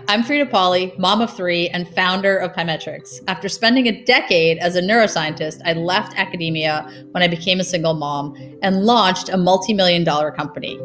I'm Frida Pauly, mom of three and founder of Pymetrics. After spending a decade as a neuroscientist, I left academia when I became a single mom and launched a multi-million-dollar company.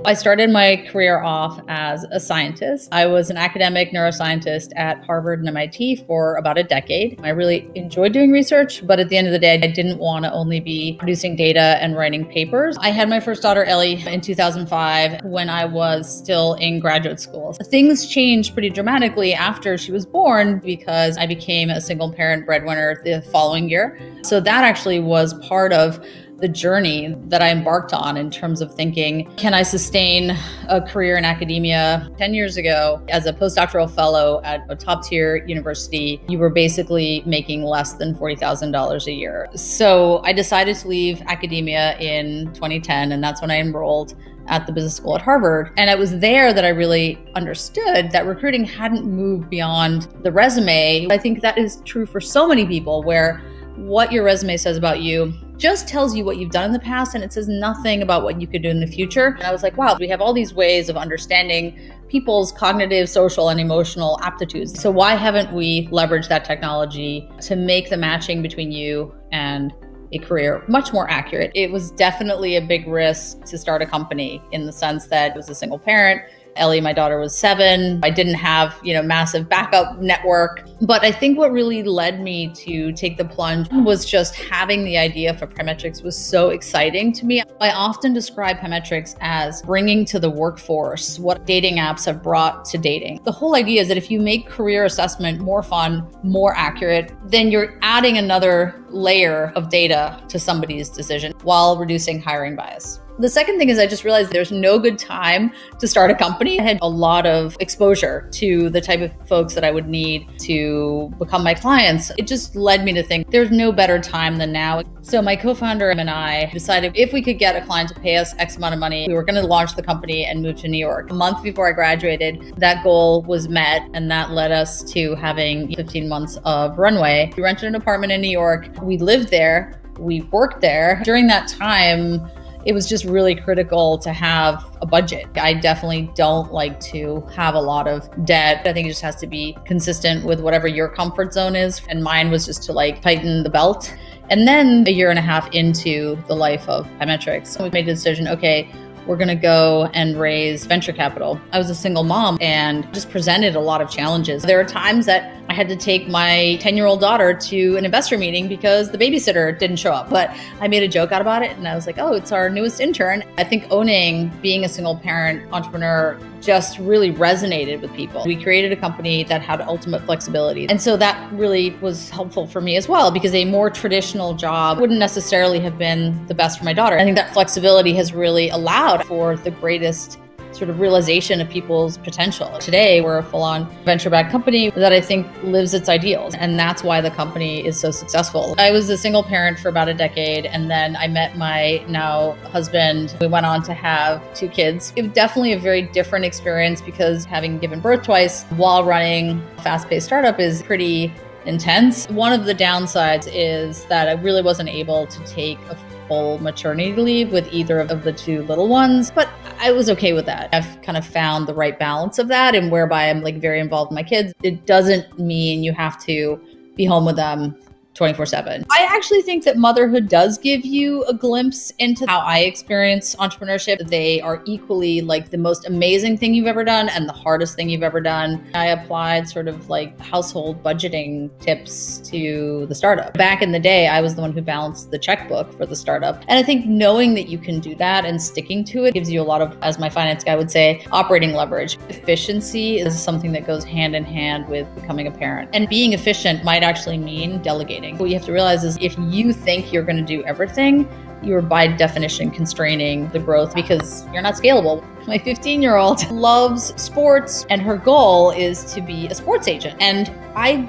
I started my career off as a scientist. I was an academic neuroscientist at Harvard and MIT for about a decade. I really enjoyed doing research, but at the end of the day, I didn't want to only be producing data and writing papers. I had my first daughter, Ellie, in 2005 when I was still in graduate school. Things changed pretty dramatically after she was born because I became a single parent breadwinner the following year. So that actually was part of the journey that I embarked on in terms of thinking, can I sustain a career in academia? 10 years ago, as a postdoctoral fellow at a top tier university, you were basically making less than $40,000 a year. So I decided to leave academia in 2010, and that's when I enrolled at the business school at Harvard. And it was there that I really understood that recruiting hadn't moved beyond the resume. I think that is true for so many people, where what your resume says about you just tells you what you've done in the past, and it says nothing about what you could do in the future. And I was like, wow, we have all these ways of understanding people's cognitive, social, and emotional aptitudes. So why haven't we leveraged that technology to make the matching between you and a career much more accurate? It was definitely a big risk to start a company in the sense that it was a single parent. Ellie, my daughter, was 7. I didn't have, massive backup network. But I think what really led me to take the plunge was just having the idea for Pymetrics was so exciting to me. I often describe Pymetrics as bringing to the workforce what dating apps have brought to dating. The whole idea is that if you make career assessment more fun, more accurate, then you're adding another layer of data to somebody's decision while reducing hiring bias. The second thing is I just realized there's no good time to start a company. I had a lot of exposure to the type of folks that I would need to become my clients. It just led me to think there's no better time than now. So my co-founder and I decided if we could get a client to pay us X amount of money, we were going to launch the company and move to New York. A month before I graduated, that goal was met, and that led us to having 15 months of runway. We rented an apartment in New York. We lived there. We worked there. During that time, it was just really critical to have a budget. I definitely don't like to have a lot of debt. I think it just has to be consistent with whatever your comfort zone is. And mine was just to tighten the belt. And then a year and a half into the life of Pymetrics, we made the decision, okay, we're going to go and raise venture capital. I was a single mom and just presented a lot of challenges. There are times that I had to take my 10-year-old daughter to an investor meeting because the babysitter didn't show up. But I made a joke out about it, and I was like, oh, it's our newest intern. I think owning being a single parent entrepreneur just really resonated with people. We created a company that had ultimate flexibility. And so that really was helpful for me as well, because a more traditional job wouldn't necessarily have been the best for my daughter. I think that flexibility has really allowed for the greatest sort of realization of people's potential. Today, we're a full-on venture-backed company that I think lives its ideals. And that's why the company is so successful. I was a single parent for about a decade, and then I met my now husband. We went on to have 2 kids. It was definitely a very different experience because having given birth twice while running a fast-paced startup is pretty intense. One of the downsides is that I really wasn't able to take a full maternity leave with either of the 2 little ones, but I was okay with that. I've kind of found the right balance of that, and whereby I'm very involved with my kids. It doesn't mean you have to be home with them 24/7. I actually think that motherhood does give you a glimpse into how I experience entrepreneurship. They are equally the most amazing thing you've ever done and the hardest thing you've ever done. I applied sort of household budgeting tips to the startup. Back in the day, I was the one who balanced the checkbook for the startup. And I think knowing that you can do that and sticking to it gives you a lot of, as my finance guy would say, operating leverage. Efficiency is something that goes hand in hand with becoming a parent. And being efficient might actually mean delegating. What you have to realize is if you think you're going to do everything, you're by definition constraining the growth because you're not scalable. My 15-year-old loves sports, and her goal is to be a sports agent. And I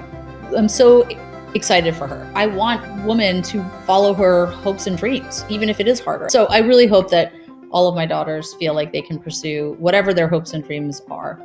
am so excited for her. I want women to follow her hopes and dreams, even if it is harder. So I really hope that all of my daughters feel like they can pursue whatever their hopes and dreams are.